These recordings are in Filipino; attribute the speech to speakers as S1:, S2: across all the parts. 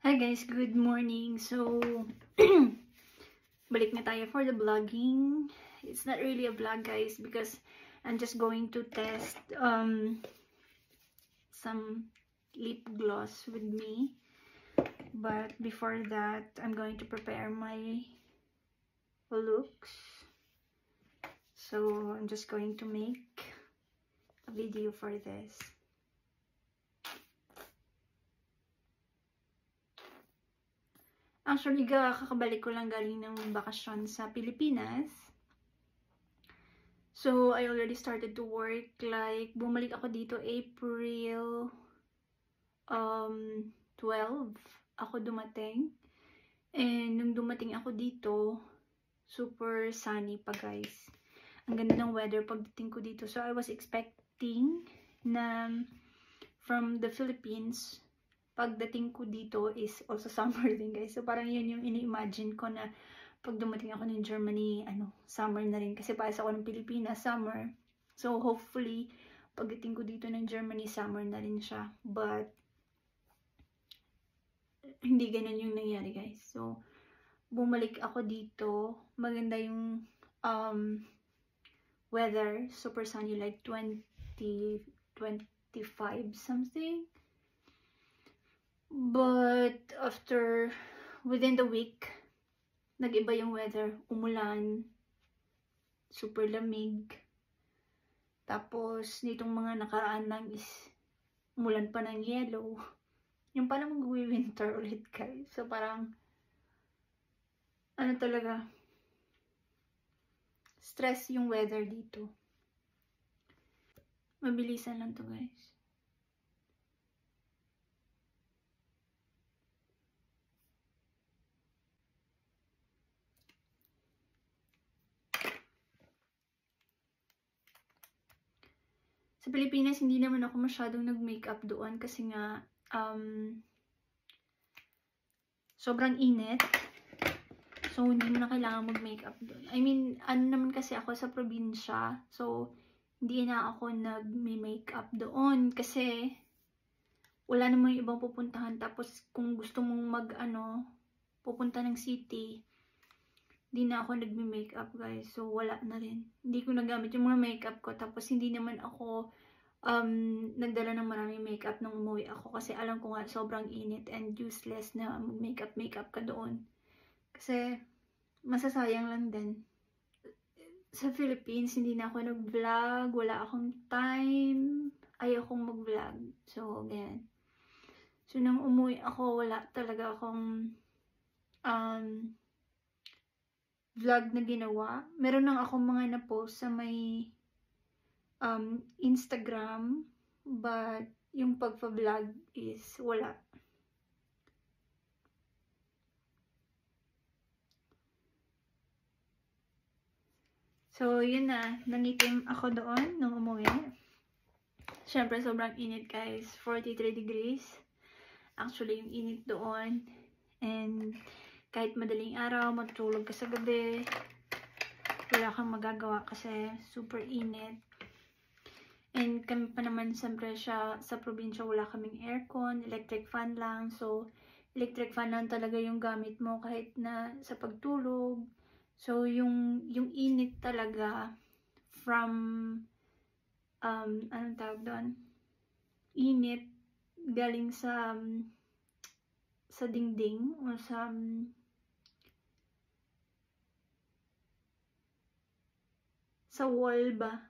S1: Hi guys, good morning. So, balik na tayo for the vlogging. It's not really a vlog guys because I'm just going to test some lip gloss with me. But before that, I'm going to prepare my looks. So, I'm just going to make a video for this. Actually, kakabalik ko lang galing ng bakasyon sa Pilipinas. So, I already started to work. Like, bumalik ako dito April 12. Ako dumating. And nung dumating ako dito, super sunny pa guys. Ang ganda ng weather pagdating ko dito. So, I was expecting na from the Philippines, pagdating ko dito is also summer din guys. So parang yun yung ini-imagine ko na pag dumating ako ng Germany, summer na rin. Kasi paas ako ng Pilipinas, summer. So hopefully, pagdating ko dito ng Germany, summer na rin siya. But, hindi ganun yung nangyari guys. So, bumalik ako dito. Maganda yung weather. Super sunny, like 20, 25 something. But within the week, nag-iba yung weather. Umulan, super lamig. Tapos, nitong mga nakaraan lang is umulan pa ng yellow. Yung parang mag-winter ulit guys. So parang, talaga, stress yung weather dito. Mabilisan lang to guys. Sa Pilipinas, hindi naman ako masyadong nag-makeup doon kasi nga sobrang init. So, hindi mo na kailangan mag-makeup doon. I mean, naman kasi ako sa probinsya. So, hindi na ako nag-makeup doon kasi wala naman yung ibang pupuntahan. Tapos, kung gusto mong pupunta ng city, hindi na ako nag-makeup guys. So, wala na rin. Hindi ko nagamit yung mga makeup ko. Tapos, hindi naman ako nagdala ng maraming makeup nung umuwi ako. Kasi alam ko nga, sobrang init and useless na makeup ka doon. Kasi, masasayang lang din. Sa Philippines, hindi na ako nag-vlog. Wala akong time. Ayokong mag-vlog. So, ganyan. So, nung umuwi ako, wala talaga akong vlog na ginawa. Meron lang akong mga na-post sa may Instagram, but yung pagpa-vlog is wala. So, yun na. Nangitim ako doon nung umuwi. Siyempre, sobrang init guys. 43 degrees. Actually, yung init doon. And kahit madaling araw, matulog ka sa gabi, wala kang magagawa kasi super init. And kami pa naman, siyempre sa probinsya, wala kaming aircon, electric fan lang. So, electric fan lang talaga yung gamit mo kahit na sa pagtulog. So, yung init talaga from, anong tawag doon? Init galing sa dingding o sa wall ba?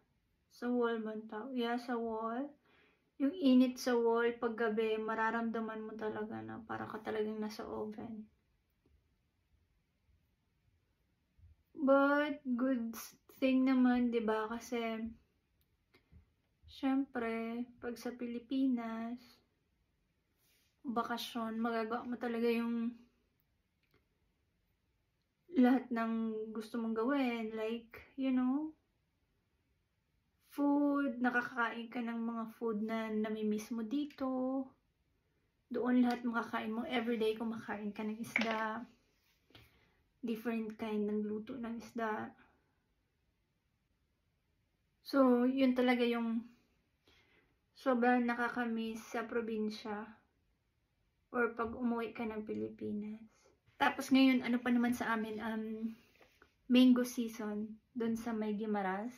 S1: Sa wall ba tawag? Yeah, sa wall. Yung init sa wall pag gabi, mararamdaman mo talaga na para ka talagang nasa oven. But, good thing naman, diba? Kasi, syempre, pag sa Pilipinas, bakasyon, magagawa mo talaga yung lahat ng gusto mong gawin. Like, food, nakakakain ka ng mga food na namimiss mo dito. Doon lahat makakain mo. Everyday kumakain ka ng isda. Different kind ng luto ng isda. So, yun talaga yung sobrang nakakamiss sa probinsya. or pag umuwi ka ng Pilipinas. Tapos ngayon, ano pa naman sa amin, mango season, dun sa may Guimaras,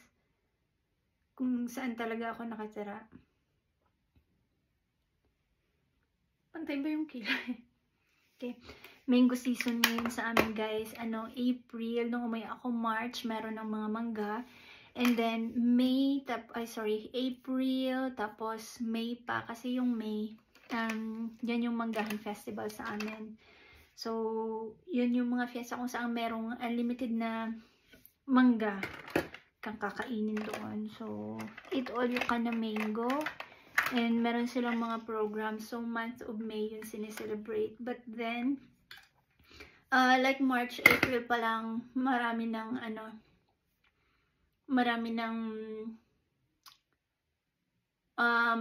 S1: kung saan talaga ako nakatira. Pantay ba yung kilay? Okay. Mango season ngayon sa amin, guys. April, nung umuwi ako March, meron ng mga mangga. And then, April, tapos May pa. Kasi yung May, yan yung Manggahan Festival sa amin. So, yun yung mga fiesta kung saan merong unlimited na mangga kang kakainin doon. So, eat all you can na mango. And meron silang mga programs. So, month of May yun sineselebrate. But then, like March, April pa lang, marami ng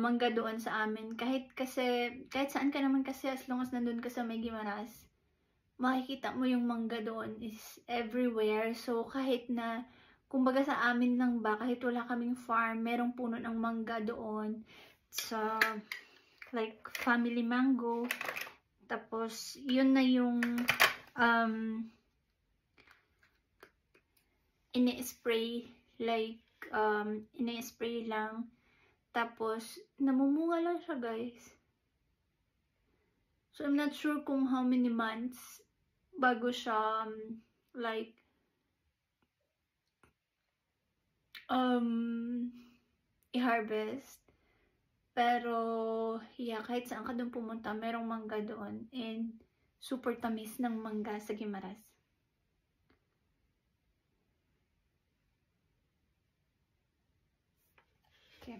S1: mangga doon sa amin. Kahit saan ka naman kasi, as long as nandun ka sa may Guimaras, makikita mo yung mangga doon is everywhere. So, kahit na, kumbaga sa amin lang ba, kahit wala kaming farm, merong puno ng mangga doon. So, like, family mango. Tapos, yun na yung, ini-spray, like, ini-spray lang. Tapos, namumunga lang siya, guys. So, I'm not sure kung how many months bago siya, like, i-harvest. Pero, yeah, kahit saan ka doon pumunta, merong mangga doon. And, super tamis ng mangga sa Guimaras. Okay.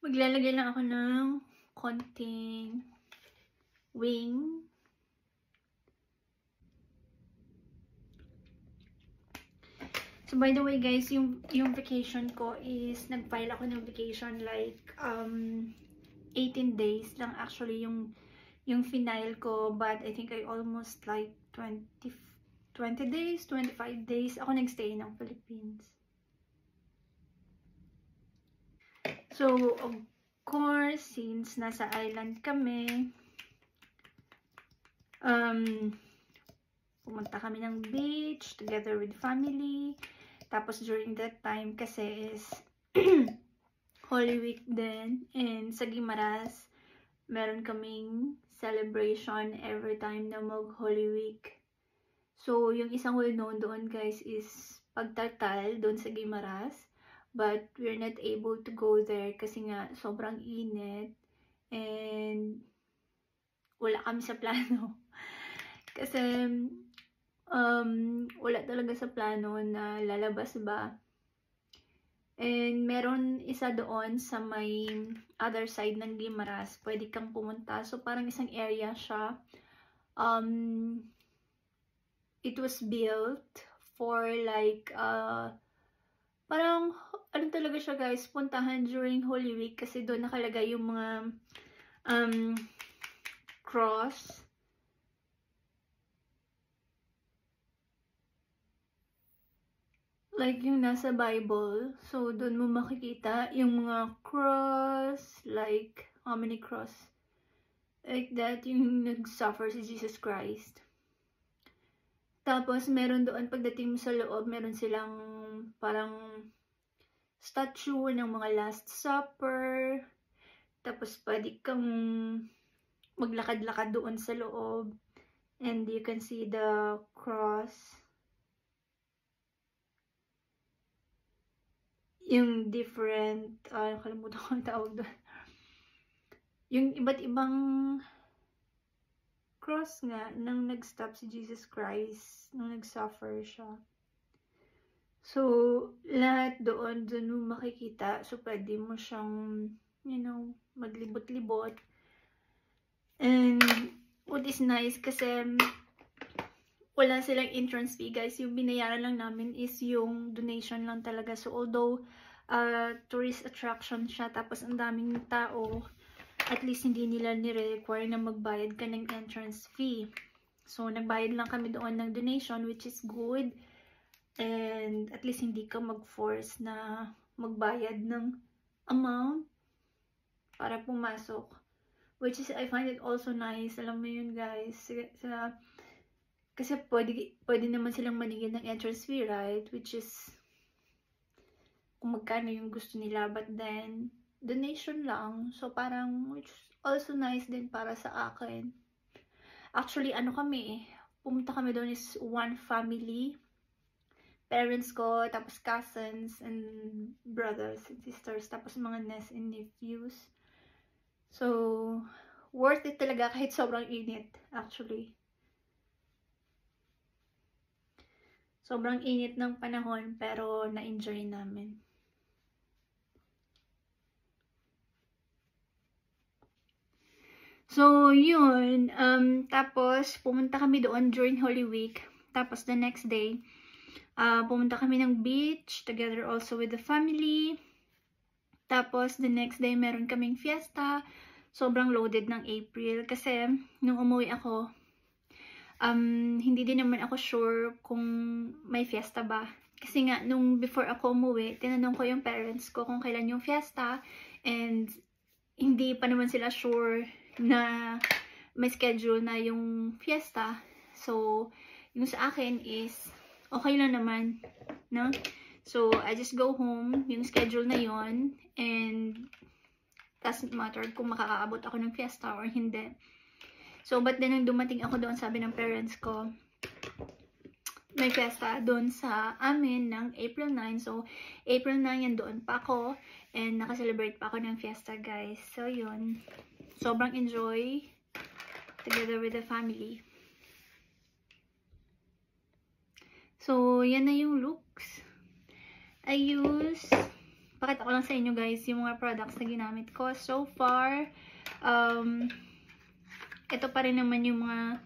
S1: Maglalagay lang ako ng konting wing. So, by the way, guys, yung vacation ko is, nag-file ako ng vacation like, 18 days lang actually yung final ko. But, I think I almost like 20 days, 25 days ako nagstay ng Philippines. So, of course, since nasa island kami, pumunta kami ng beach together with family. Tapos during that time kasi is Holy Week din. And sa Guimaras, meron kaming celebration every time na mag Holy Week. So, yung isang well-known doon, guys, is pagtartal doon sa Guimaras. But we're not able to go there kasi nga sobrang init. And wala kami sa plano. Kasi wala talaga sa plano na lalabas ba. And meron isa doon sa may other side ng Guimaras, pwede kang pumunta. So parang isang area siya. It was built for like parang ano talaga siya, guys, puntahan during Holy Week kasi doon nakalagay yung mga cross. Like yung nasa Bible. So, doon mo makikita yung mga cross. Like, how many cross? Like that, yung nag-suffer si Jesus Christ. Tapos, meron doon, pagdating mo sa loob, meron silang parang statue ng mga Last Supper. Tapos, pwede kang maglakad-lakad doon sa loob. And you can see the cross. Yung different, nakalimutan ko ang tawag doon. Yung iba't ibang cross nga nang nag-stop si Jesus Christ, nang nag-suffer siya. So, lahat doon mo makikita. So, pwede mo siyang, maglibot-libot. And, what is nice kasi, wala silang entrance fee, guys. Yung binayaran lang namin is yung donation lang talaga. So, although, tourist attraction siya, tapos ang daming tao, at least hindi nila nire-require na magbayad ka ng entrance fee. So, nagbayad lang kami doon ng donation, which is good. And, at least hindi ka mag-force na magbayad ng amount. para pumasok. Which is, I find it also nice. Alam mo yun, guys. Kasi pwede naman silang manigil ng entrance fee, right? Which is, kung magkano yung gusto nila. But then, donation lang. So, parang, which is also nice din para sa akin. Actually, pumunta kami doon is one family. Parents ko, tapos cousins, and brothers and sisters, tapos mga nieces and nephews. So, worth it talaga kahit sobrang init, actually. Sobrang init ng panahon, pero na-enjoy namin. So, yun. Tapos, pumunta kami doon during Holy Week. Tapos, the next day, pumunta kami ng beach, together also with the family. Tapos, the next day, meron kaming fiesta. Sobrang loaded ng April. Kasi, nung umuwi ako, hindi din naman ako sure kung may fiesta ba. Kasi nga, nung before ako umuwi, tinanong ko yung parents ko kung kailan yung fiesta. And, hindi pa naman sila sure na may schedule na yung fiesta. So, yung sa akin is, okay lang naman, no? So, I just go home, yung schedule na yon, and doesn't matter kung makakaabot ako ng fiesta or hindi. So, but then, nung dumating ako doon, sabi ng parents ko, may fiesta doon sa amin ng April 9. So, April 9 yan, doon pa ako, and nakaselebrate pa ako ng fiesta, guys. So, yun. Sobrang enjoy together with the family. So, yan na yung looks. Pakita ko lang sa inyo, guys, yung mga products na ginamit ko. So far, ito pa rin naman yung mga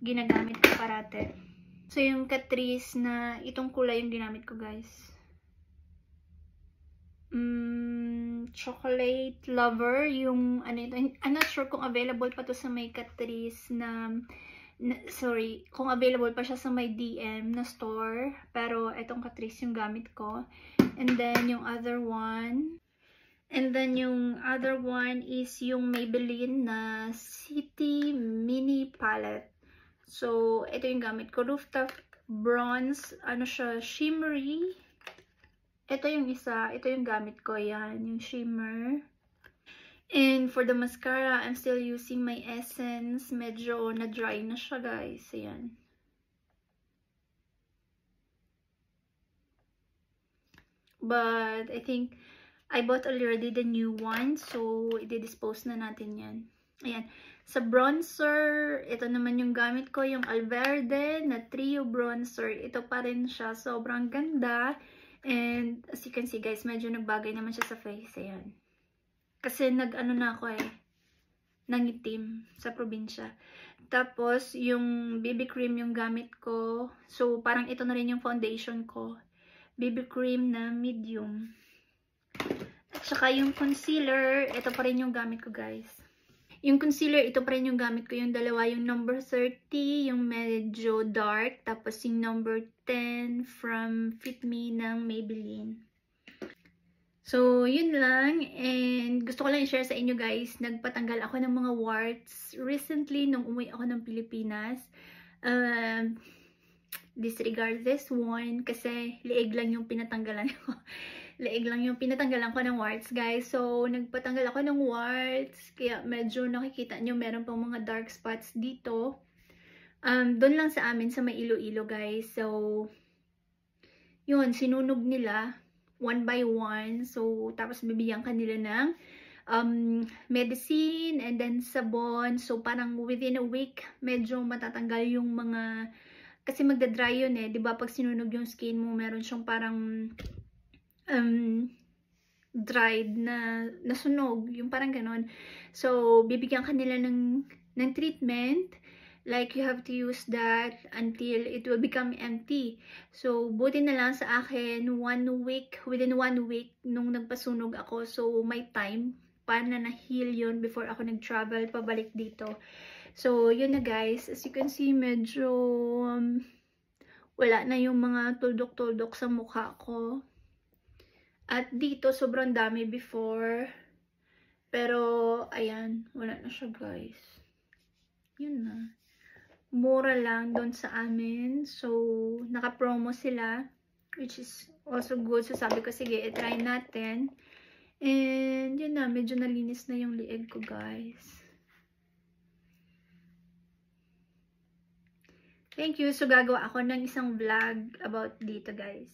S1: ginagamit ko parate. So, yung Catrice na itong kulay yung ginamit ko, guys. Chocolate Lover, yung ano ito. I'm not sure kung available pa to sa may Catrice sorry, kung available pa siya sa may DM na store. Pero itong Catrice yung gamit ko. And then yung other one is yung Maybelline na City Mini Palette. So, ito yung gamit ko. Rooftop Bronze, ano siya, shimmery. Ito yung isa, ito yung gamit ko, yan, yung shimmer. And for the mascara, I'm still using my Essence. Medyo na-dry na siya, guys. Ayan. But, I think, I bought already the new one. So, i-dispose na natin yan. Ayan. Sa bronzer, ito naman yung gamit ko, yung Alverde na Trio Bronzer. Ito pa rin siya. Sobrang ganda. And, as you can see, guys, medyo nagbagay naman siya sa face. Ayan. Kasi nag-ano na ako nangitim sa probinsya. Tapos, yung BB cream yung gamit ko. So, parang ito na rin yung foundation ko. BB cream na medium. At saka yung concealer, ito pa rin yung gamit ko, guys. Yung concealer, ito pa rin yung gamit ko. Yung dalawa, yung number 30, yung medyo dark. Tapos yung number 10 from Fit Me ng Maybelline. So, yun lang. And gusto ko lang i-share sa inyo, guys. Nagpatanggal ako ng mga warts recently nung umuwi ako ng Pilipinas. Disregard this one kasi liig lang yung pinatanggalan ko. Liig lang yung pinatanggalan ko ng warts, guys. So, nagpatanggal ako ng warts. Kaya medyo nakikita nyo meron pang mga dark spots dito. Doon lang sa amin sa may Iloilo, guys. So, yun, sinunog nila one by one. So, tapos bibigyan kanila ng medicine and then sabon. So, parang within a week, medyo matatanggal yung mga, kasi magda-dry yun diba? Pag sinunog yung skin mo, meron siyang parang dried na nasunog, yung parang ganon. So, bibigyan kanila ng treatment. Like, you have to use that until it will become empty. So, buti na lang sa akin, within 1 week, nung nagpasunog ako, so may time pa na na-heal yun before ako nag-travel pabalik dito. So, yun na, guys. As you can see, medyo wala na yung mga tuldok-tuldok sa mukha ko. At dito, sobrang dami before. Pero, ayan, wala na siya guys. Yun na. Mura lang doon sa amin. So, naka-promo sila. Which is also good. So, sabi ko, sige, try natin. And, yun na, medyo nalinis na yung lieg ko guys. Thank you. So, gagawa ako ng isang vlog about dito guys.